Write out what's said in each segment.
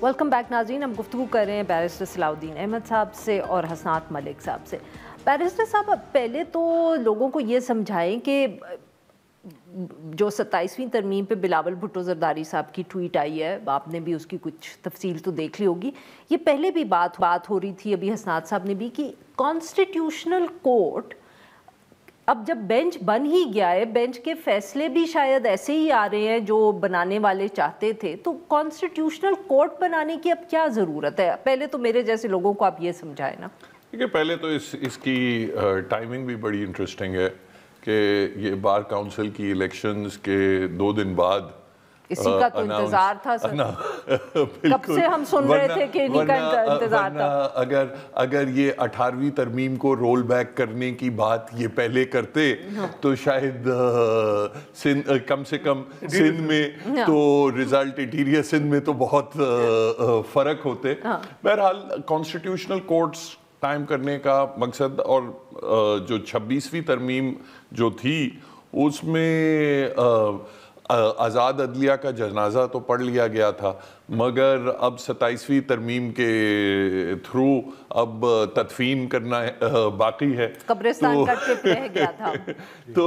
Welcome back नाज़रीन, हम गुफ्तगू कर रहे हैं बैरिस्टर सलाउद्दीन अहमद साहब से और हसनात मलिक साहब से। बैरिस्टर साहब, पहले तो लोगों को ये समझाएं कि जो 27वीं तरमीम पे बिलावल भुट्टो ज़रदारी साहब की ट्वीट आई है, आपने भी उसकी कुछ तफसील तो देख ली होगी। ये पहले भी बात हो रही थी, अभी हसनात साहब ने भी, कि कॉन्स्टिट्यूशनल कोर्ट अब जब बेंच बन ही गया है, बेंच के फैसले भी शायद ऐसे ही आ रहे हैं जो बनाने वाले चाहते थे, तो कॉन्स्टिट्यूशनल कोर्ट बनाने की अब क्या ज़रूरत है? पहले तो मेरे जैसे लोगों को आप ये समझाएं ना। देखिए, पहले तो इसकी टाइमिंग भी बड़ी इंटरेस्टिंग है कि ये बार काउंसिल की इलेक्शंस के 2 दिन बाद इसी का तो इंतजार था सर। कब से हम सुन रहे थे कि इन्हीं का इंतजार था। अगर ये 18वीं तरमीम को रोल बैक करने की बात ये पहले करते तो शायद कम से कम सिंध में तो रिजल्ट इंटीरियर सिंध में तो बहुत फर्क होते। बहरहाल कॉन्स्टिट्यूशनल कोर्ट्स कायम करने का मकसद और जो 26वीं तरमीम जो थी उसमें आज़ाद अदलिया का जनाजा तो पढ़ लिया गया था, मगर अब 27वीं तरमीम के थ्रू अब तदफीन करना बाकी है। कब्रिस्तान का ट्रिप रह गया था। तो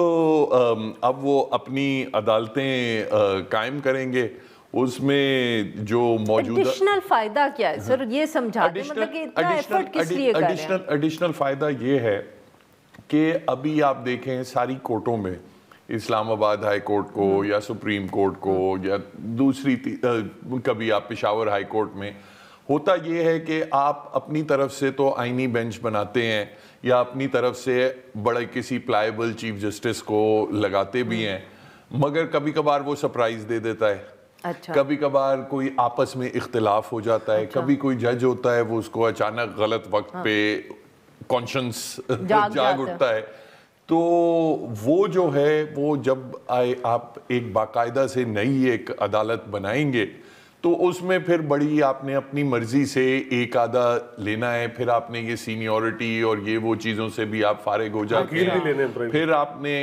अब वो अपनी अदालतें कायम करेंगे, उसमें जो मौजूदा एडिशनल फ़ायदा क्या है सर, ये समझा दें, मतलब कि इतना एफर्ट किस लिए कर रहे हैं? एडिशनल फ़ायदा ये है कि अभी आप देखें सारी कोर्टों में, इस्लामाबाद हाई कोर्ट को या सुप्रीम कोर्ट को या दूसरी कभी आप पेशावर हाई कोर्ट में, होता ये है कि आप अपनी तरफ से तो आईनी बेंच बनाते हैं या अपनी तरफ से बड़े किसी प्लायबल चीफ जस्टिस को लगाते भी हैं, मगर कभी कभार वो सरप्राइज दे देता है। अच्छा। कभी कभार कोई आपस में इख्तिलाफ हो जाता है। अच्छा। कभी कोई जज होता है वो उसको अचानक गलत वक्त पे कॉन्शियस जाग उठता है। तो वो जो है वो जब आप एक बाकायदा से नई एक अदालत बनाएंगे तो उसमें फिर बड़ी आपने अपनी मर्जी से एक आधा लेना है, फिर आपने ये सीनियरिटी और ये वो चीज़ों से भी आप फारिग हो जाते हैं। फिर आपने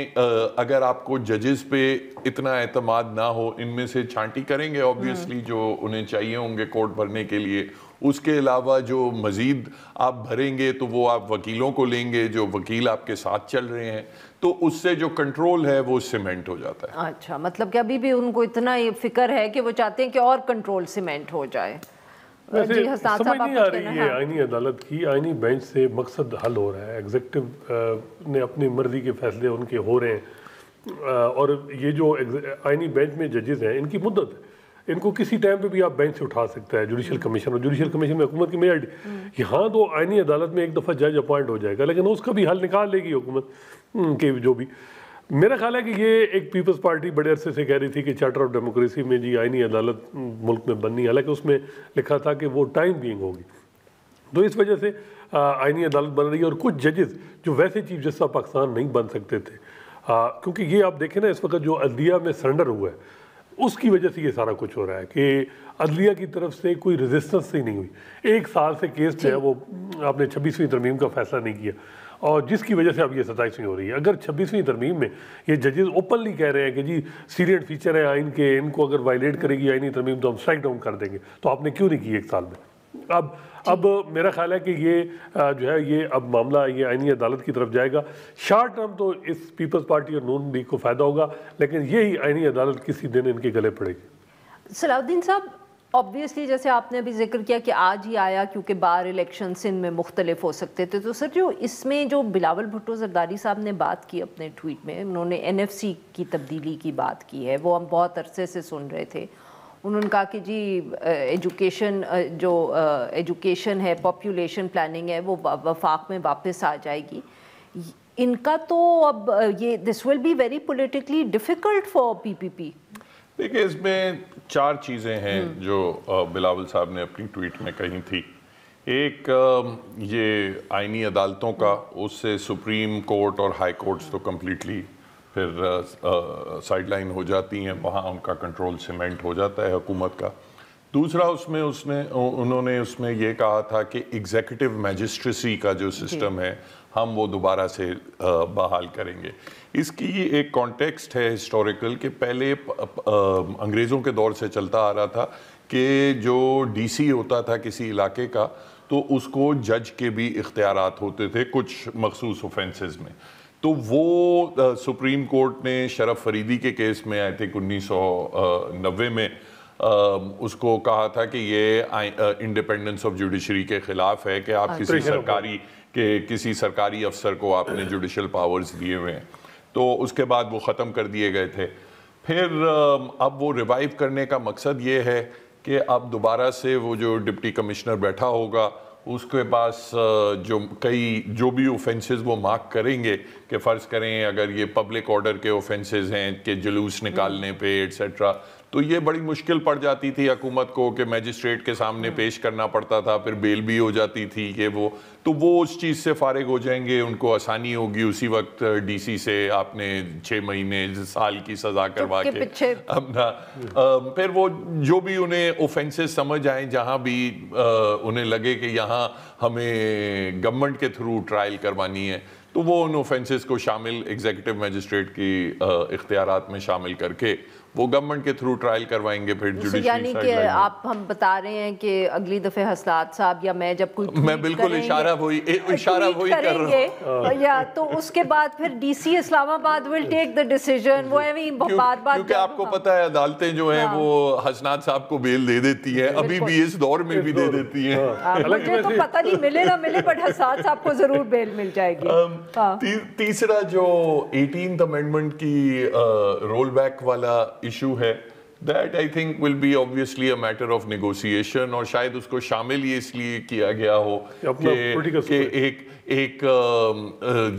अगर आपको जजेस पे इतना एतमाद ना हो, इनमें से छांटी करेंगे ऑब्वियसली जो उन्हें चाहिए होंगे कोर्ट भरने के लिए। उसके अलावा जो मज़ीद आप भरेंगे तो वो आप वकीलों को लेंगे जो वकील आपके साथ चल रहे हैं, तो उससे जो कंट्रोल है वो सीमेंट हो जाता है। अच्छा, मतलब कि अभी भी उनको इतना ये फिक्र है कि वो चाहते हैं कि और कंट्रोल सीमेंट हो जाए। वैसे समझ नहीं आ रही है आईनी अदालत की, आईनी बेंच से मकसद हल हो रहा है, एग्जीक्यूटिव ने अपनी मर्जी के फैसले उनके हो रहे हैं, और ये जो आईनी बेंच में जजेस हैं इनकी मुद्दत है, इनको किसी टाइम पे भी आप बेंच से उठा सकता है जुडिशल कमीशन, और जुडिशल कमीशन में हुकूमत की मेजॉरिटी। यहाँ तो आईनी अदालत में एक दफ़ा जज अपॉइंट हो जाएगा, लेकिन उसका भी हल निकाल लेगी हुकूमत के जो भी। मेरा ख्याल है कि ये एक पीपल्स पार्टी बड़े अरसे से कह रही थी कि चार्टर ऑफ डेमोक्रेसी में जी आईनी अदालत मुल्क में बननी, हालांकि उसमें लिखा था कि वो टाइम बीइंग होगी। तो इस वजह से आईनी अदालत बन रही है, और कुछ जजेस जो वैसे चीफ जस्टिस ऑफ पाकिस्तान नहीं बन सकते थे, क्योंकि ये आप देखें ना इस वक्त जो अदलिया में सरेंडर हुआ है उसकी वजह से ये सारा कुछ हो रहा है कि अदलिया की तरफ से कोई रेजिस्टेंस ही नहीं हुई। 1 साल से केस जो है वो आपने 26वीं तरमीम का फैसला नहीं किया, और जिसकी वजह से अब ये 27वीं हो रही है। अगर 26वीं तरमीम में ये जजेस ओपनली कह रहे हैं कि जी सीरियस फीचर है आइन के, इनको अगर वायलेट करेगी आइनी तरमीम तो हम स्ट्राइक डाउन कर देंगे, तो आपने क्यों नहीं की 1 साल में? अब मेरा ख्याल है कि ये जो है ये अब मामला ये आईनी अदालत की तरफ जाएगा। शॉर्ट टर्म तो इस पीपल्स पार्टी और नून लीग को फ़ायदा होगा, लेकिन यही आईनी अदालत किसी दिन इनके गले पड़ेगी। सलाउद्दीन साहब, ऑब्वियसली जैसे आपने अभी जिक्र किया कि आज ही आया क्योंकि बार इलेक्शन सिंध में मुख्तलिफ हो सकते थे, तो सर जो इसमें जो बिलावल भुट्टो ज़रदारी साहब ने बात की अपने ट्वीट में, उन्होंने NFC की तब्दीली की बात की है, वो हम बहुत अरसे से सुन रहे थे। उन्होंने कहा कि जी एजुकेशन जो एजुकेशन है, पॉपुलेशन प्लानिंग है, वो वफाक में वापस आ जाएगी। इनका तो अब ये this will be very politically difficult for PPP। देखिए, इसमें 4 चीज़ें हैं जो बिलावल साहब ने अपनी ट्वीट में कही थी। एक ये आईनी अदालतों का, उससे सुप्रीम कोर्ट और हाई कोर्ट्स तो कम्प्लीटली फिर साइडलाइन हो जाती हैं, वहाँ उनका कंट्रोल सीमेंट हो जाता है हुकूमत का। दूसरा उन्होंने उसमें ये कहा था कि एग्जीक्यूटिव मैजिस्ट्रेसी का जो सिस्टम है हम वो दोबारा से बहाल करेंगे। इसकी एक कॉन्टेक्स्ट है हिस्टोरिकल कि पहले अंग्रेज़ों के दौर से चलता आ रहा था کہ جو ڈی سی ہوتا تھا کسی علاقے کا تو اس کو جج کے بھی اختیارات ہوتے تھے کچھ مخصوص اوفینسز میں. تو وہ سپریم کورٹ نے شرف فریدی کے کیس میں آئی تھنک 1990 میں اس کو کہا تھا کہ یہ انڈیپینڈنس آف جوڈیشری کے خلاف ہے کہ آپ کسی سرکاری افسر کو آپ نے جوڈیشل پاورز دیے ہوئے ہیں. تو اس کے بعد وہ ختم کر دیے گئے تھے. پھر اب وہ ریوائیو کرنے کا مقصد یہ ہے کہ اب دوبارہ سے وہ جو ڈپٹی کمشنر بیٹھا ہوگا اس کے پاس جو بھی اوفینسز وہ مارک کریں گے کہ فرض کریں اگر یہ پبلک آرڈر کے اوفینسز ہیں کہ جلوس نکالنے پہ ایٹسیٹرا, تو یہ بڑی مشکل پڑ جاتی تھی حکومت کو کہ میجسٹریٹ کے سامنے پیش کرنا پڑتا تھا, پھر بیل بھی ہو جاتی تھی کہ تو وہ اس چیز سے فارغ ہو جائیں گے, ان کو آسانی ہوگی اسی وقت ڈی سی سے آپ نے 6 مہینے سال کی سزا کروا کے اپنا پھر وہ جو بھی انہیں اوفینسز سمجھ آئیں جہاں بھی انہیں لگے کہ یہاں ہمیں گورنمنٹ کے تھرو ٹرائل کروانی ہے تو وہ ان اوفینسز کو شامل ایگزیکٹو میجسٹریٹ کی اختیارات میں شامل کر کے وہ گورنمنٹ کے تھرو ٹرائل کروائیں گے. پھر یعنی کہ آپ ہم بتا رہے ہیں کہ اگلی دفعہ حسنات صاحب یا میں جب کوئی میں بالکل اشارہ وہی کر رہا ہوں یا تو اس کے بعد پھر ڈی سی اسلام آباد ول ٹیک دا ڈیسیژن, وہ بات کیونکہ آپ کو پتہ ہے عدالتیں جو ہیں وہ حسنات صاحب کو بیل دے دیتی ہیں, ابھی بھی اس دور میں بھی دے دیتی ہیں. مجھے تو پتہ نہیں ملے نہ ملے بٹ حسنات صاحب کو ضرور بیل مل جائے گی. تیسرا جو 18th امینڈمنٹ کی رول بیک والا ایشو ہے that I think will be obviously a matter of negotiation, اور شاید اس کو شامل یہ اس لیے کیا گیا ہو کہ ایک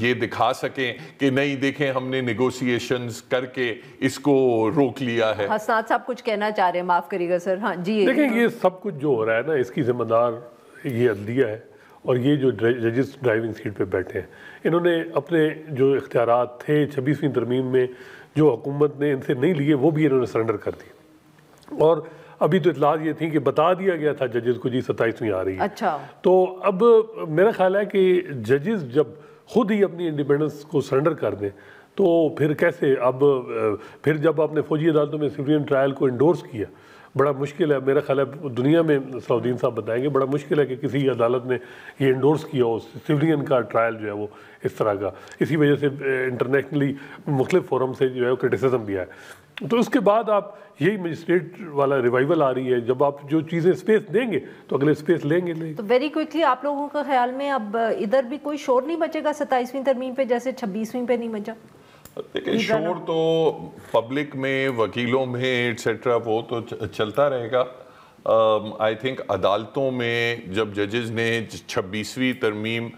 یہ دکھا سکیں کہ نہیں دیکھیں ہم نے نیگوسیشنز کر کے اس کو روک لیا ہے. حسنات صاحب کچھ کہنا چاہ رہے ہیں, معاف کریے گا سر. ہاں جی, دیکھیں یہ سب کچھ جو ہو رہا ہے نا اس کی ذمہ دار یہ عدلیہ ہے, اور یہ جو ججز ڈرائیونگ سیٹ پہ بیٹھے ہیں انہوں نے اپنے جو اختیارات تھے 26ویں ترمیم میں جو حکومت نے ان سے نہیں لیے وہ بھی انہوں نے سرنڈر کر دی. اور ابھی تو اطلاعات یہ تھیں کہ بتا دیا گیا تھا ججز کو جی 27ویں آ رہی ہے. اچھا, تو اب میرا خیال ہے کہ ججز جب خود ہی اپنی انڈیپینڈنس کو سرنڈر کر دیں تو پھر کیسے, اب پھر جب آپ نے فوجی عدالتوں میں سویلین ٹرائل کو انڈورس کیا, بڑا مشکل ہے میرا خیال ہے دنیا میں صلاح صاحب بتائیں گے, بڑا مشکل ہے کہ کسی عدالت نے یہ انڈورس کیا ہو سویلین کا ٹرائل جو ہے وہ اس طرح کا. اسی وجہ سے انٹرنیشنلی مختلف فورم سے جو ہے وہ کرٹیسزم بھی ہے. تو اس کے بعد آپ یہی مجسٹریٹ والا ریوائیول آ رہی ہے, جب آپ جو چیزیں اسپیس دیں گے تو اگلے اسپیس لیں گے. تو ویری کوئکلی آپ لوگوں کا خیال میں اب ادھر بھی کوئی شور نہیں بچے گا 27ویں ترمیم پہ جیسے 26ویں پہ نہیں بچا؟ دیکھیں شور تو پبلک میں, وکیلوں میں ایٹسیٹرا وہ تو چلتا رہے گا. آئی تھنک عدالتوں میں جب ججز نے 26ویں ترمیم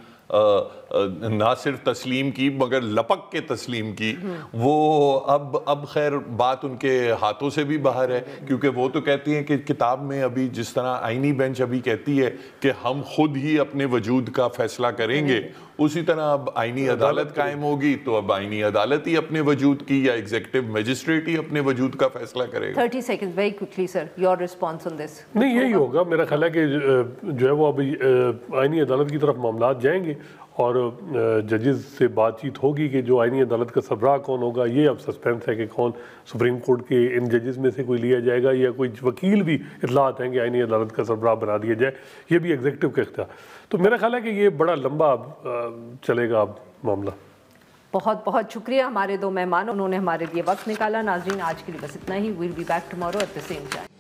نہ صرف تسلیم کی مگر لپک کے تسلیم کی, وہ اب خیر بات ان کے ہاتھوں سے بھی باہر ہے, کیونکہ وہ تو کہتی ہیں کہ کتاب میں ابھی جس طرح آئینی بینچ ابھی کہتی ہے کہ ہم خود ہی اپنے وجود کا فیصلہ کریں گے, اسی طرح اب آئینی عدالت قائم ہوگی تو اب آئینی عدالت ہی اپنے وجود کی یا ایگزیکٹو میجسٹریٹ ہی اپنے وجود کا فیصلہ کرے گا. 30 seconds very quickly sir, your response on this. نہیں یہی ہوگا میرا خیال ہے کہ جو ہے وہ ابھی آئینی عدالت کی طرف معاملات جائیں گے اور ججز سے بات چیت ہوگی کہ جو آئینی عدالت کا سربراہ کون ہوگا. یہ اب سسپینس ہے کہ کون سپریم کورٹ کے ان ججز میں سے کوئی لیا جائے گا یا کوئی وکیل بھی اطلاعات ہیں کہ آئینی عدالت کا سربراہ بنا دیا جائے, یہ بھی ایگزیکٹو کا اختیار. تو میرا خیال ہے کہ یہ بڑا لمبا چلے گا اب معاملہ. بہت بہت شکریہ ہمارے دو مہمان, انہوں نے ہمارے لیے وقت نکالا. ناظرین آج کے لیے بس اتنا ہی. Will be back tomorrow at the same time.